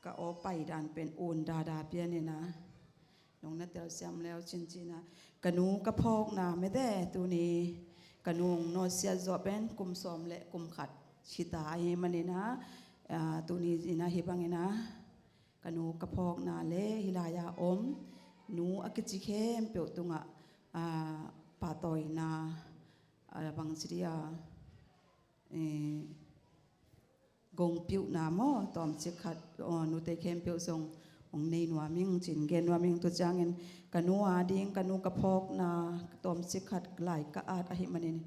ก็โอไปดันเป็นอุ่นดาเปียนี่นะน้องนัดเดียวจำแล้วจริงๆนะกระนูกระพกนะไม่ได้ตัวนี้กระนูงนอเสียจอบเป็นกลุ่มสมและกลุ่มขัดชิตาเฮมันนี่นะตัวนี้นะเฮบังนี่นะกระนูกระพกนะเละฮิลายาอมหนูอักจิเข้มเปียวตุงปาตอยนะบางสิริยากงปิวนาโมตอมสิขัดนูเตเข้มเปียวทรงองในนัวมิงจินเกนนัวมิงตัวจางเงินกนูอาดิงกนูกระพกนาตอมสิขัดไหลกะอาดอหิมันิน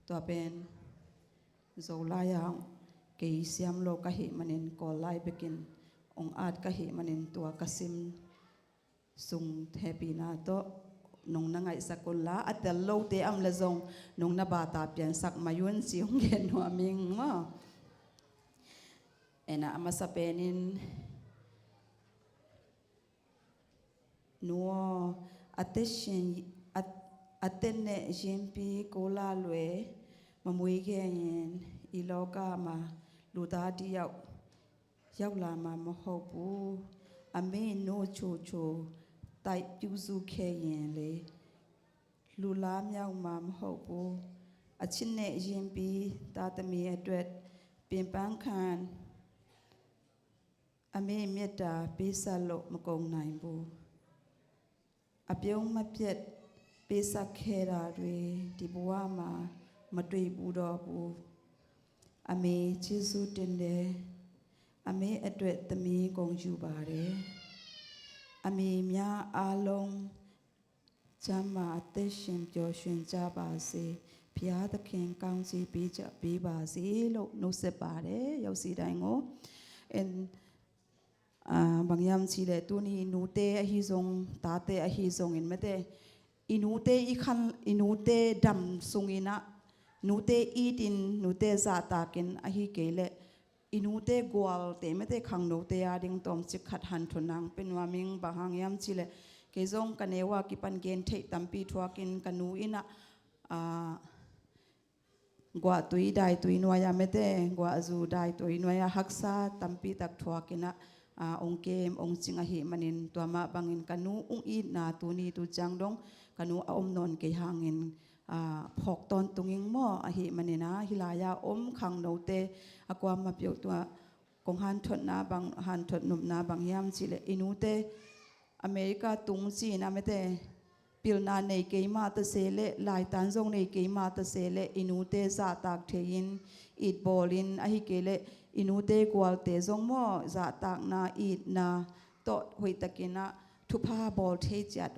ตัวเป็นโซลายางเกยเสียมโลกะหิมันินกอไลเบกินองอาดกะหิมันินตัวกสิมสุงเทปีนาโตนงนังไงสกุลละอัตโลเตอัมละจงนงนบาตาเปลี่ยนสักมายุนสิองเกนนัวมิงมะเอ็นะมาสเปนินนัวอัตชินอัตเนจิมปีโกลาลเวมามุยเกยินอีโลกามาลูดาดียาวลามามะฮอบูอเมโนโชโชไตปิวซูเคยินเลยลูลามยาวมามะฮอบูอชินเนจิมปีตาตมีอดวดเปลี่ยนปังคานอเมเมตตาปิสาโลมะกงไนบูอเปียงมาเปียดเปสักเคราด้วยที่บัวมาด้วยบูดอบูอเมจิสุตินเดอเมอดเวตมีกงจูบาเรอเมมีอาลงจามาเตชิมจ่อชุนจาบาสีพิอาตะเข่งกังจีปีจะปีบาสีโลนุเสบาเรยาวสีได้งเอ็นบางยามชีเลตัวนี้นูเตอหิซงตาเตอหิซงเห็นไหมเตอินูเตอีขันอินูเตดำสุงอินะนูเตอีดินนูเตซาตากินอหิเกเลอินูเตกวลเตไม่เตขังนูเตอาดิงตอมจิกขัดหันทุนังเป็นว่ามิงบางยามชีเลเกซงกันเนว่ากิปันเกนเทตัมปีทัวกินกันนูอินะกว่าตุยได้ตุยนัวยาไม่เตกว่าจูได้ตุยนัวยาฮักษาตัมปีตักทัวกินะองเกมองจิงอหิมันินตัวมาบังอินกันูองอีนาตัวนี้ตัวจังดงกันูอมนนเกยหางอินพอกตอนตุงิงหม้ออหิมันินะฮิลายาอมขังโนเตอความมาเปียวตัวกงฮันทดนาบังฮันทดนุมนาบังยามจิเลอินูเตอเมริกาตุงจีนาเมเตปิลนาในเกยมาตเซเลลายตันซงในเกยมาตเซเลอินูเตซาตากเทยินอีดบอลินอหิเกเลอินูเตกวลเตซงมอซาตากนาอีดนาโตหุยตะกินะทุพาบอลเทจัด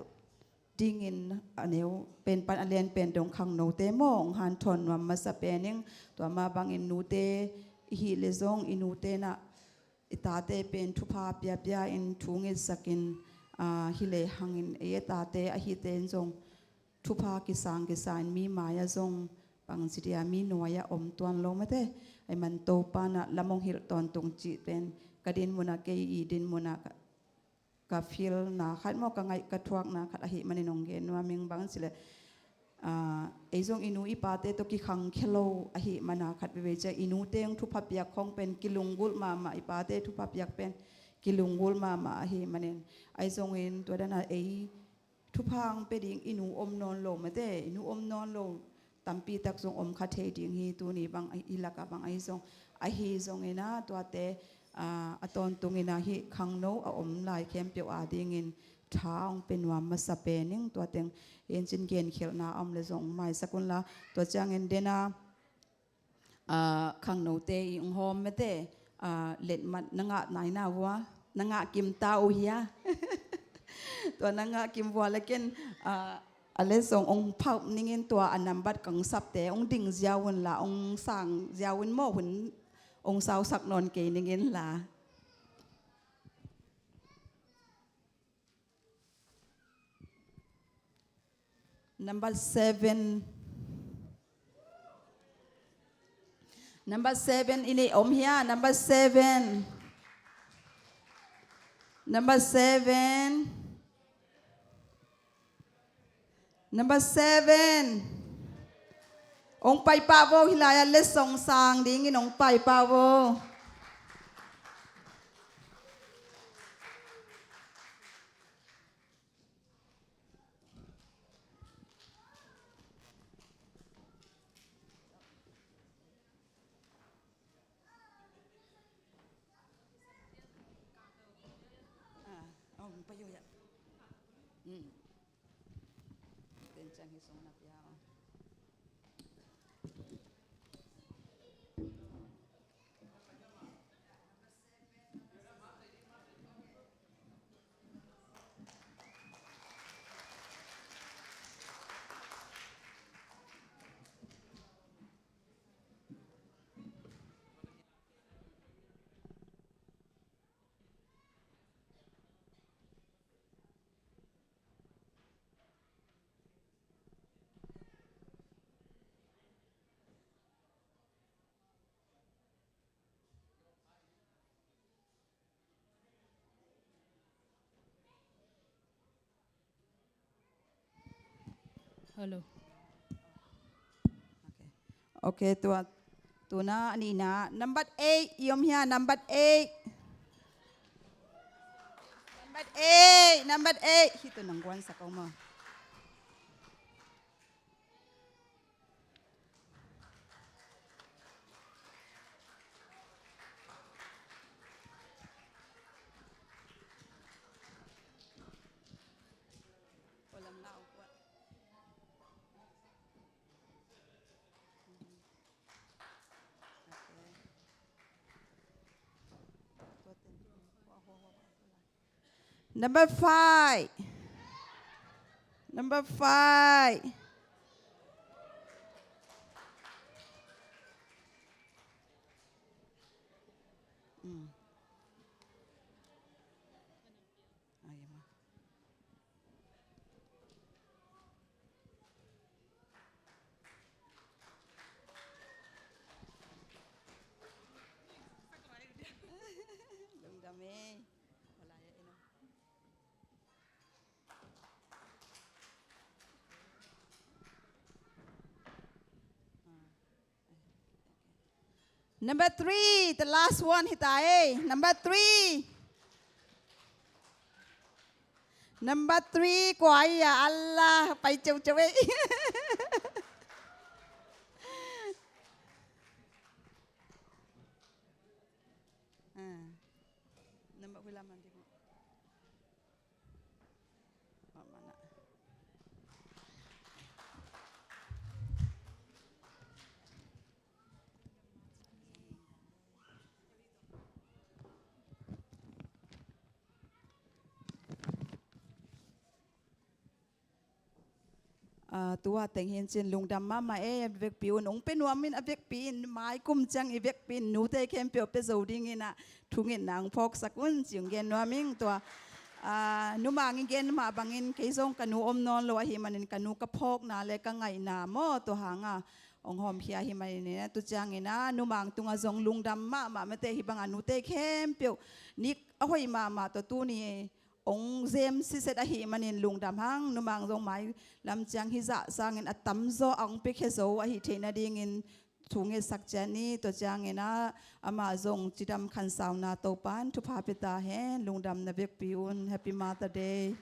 ดิ้งอินอันเนวเป็นปันอเลียนเป็นดงขังโนเตมองหันทนว่ามาสเปนิงตัวมาบังอินนูเตฮิเลซงอินูเตนะอิตาเตเป็นทุพาเปียเปียอินทุงอิสกินฮิเลหังอินเอตาเตอหิเตนซงทุพากิสานมีมายาซงปังสิเดียมีหน่วยอมตวนลงมาเตไอมันโตปานะละมงหิรตอนตรงจีเป็นกระดินมุนาเกยดินมุนากาฟิลนาขัดมอกังไงกระทวกนาขัดอหิมันนงเกนว่ามิงบังสิเลไอซงอินูอิปาเตตกิขังเคโลอหิมันนาขัดเวจอินูเตงทุพเปียกของเป็นกิลุงกุลมาอิปาเตทุพเปียกเป็นกิลุงกุลมาอหิมันเนไอซงอินตัวนั้นไอทุพังเป็นดิงอินูอมนอนลงมาเตอินูอมนอนลงตัมปีตักซงอมคาเทดิงฮีตัวนี้บางอิลักบางไอซงไอฮีซงเอนะตัวเตอตอนตรงเอนะฮีขังโนอมลายเข้มเปียวอาดิงินท้าองเป็นว่ามาสเปนิงตัวเต็งเอ็นจินเกนเขียวนาอมเลยซงไม่สกุลละตัวจางเอ็นเดนะขังโนเตอิงโฮมเมเตเล็ดมัดนังะไหนนาวะนังะกิมตาอุเฮียตัวนังะกิมวัวเล็กินอะไรส่งองค์เผานิ่งตัวอันนำบัดกังสับแต่องค์ดิ่งเจ้าวันละองค์สั่งเจ้าวันโม่หุ่นองค์สาวสักนอนเกยนิ่งละ number 7 number 7 ini om hia number 7 number 7 number 7องไปปาโวฮิลายาเลสองสางดิ้งอินองไปปาโว ก็อยู่อย่างเป็นจังที่ทรงนับยาว Hello. Okay, tu na ani na number 8 yom hia number 8 number 8 hito nang gwan sa kau mo walang nao kwa Number 5. Number 5. Ayun mo. Ang dami. Wala yan, ino. Number 3, the last one hitae. Number 3. Number 3 của ai à Allah phải chịu chịu ấy. Number 15 nanti mo. Mana? Tua teng hian chin lungdam ma ma e vek piu nong pe nuamin avek pin mai kum chang i vek pin nu te kem pe pe zoding ina thungin nang phok sakun chung gen nuaming tua nu mangin gen ma bangin keizong kanu om non lo hi manin kanu ka phok na le ka ngai na mo to hanga ong hom hia hi manin ne tu chang ina nu mang tunga zong lungdam ma ma me te hi bang anu te kem pe nik a hoi ma to tu ni ông James si set a hi manin lungdam hang numang zong mai lam chang hi za sang in atam zo ang pe khe zo a hi thena ding in thunge sak chani to chang ina ama zong chidam khan sauna to pan thu pha pita he lungdam na vek piun happy mother day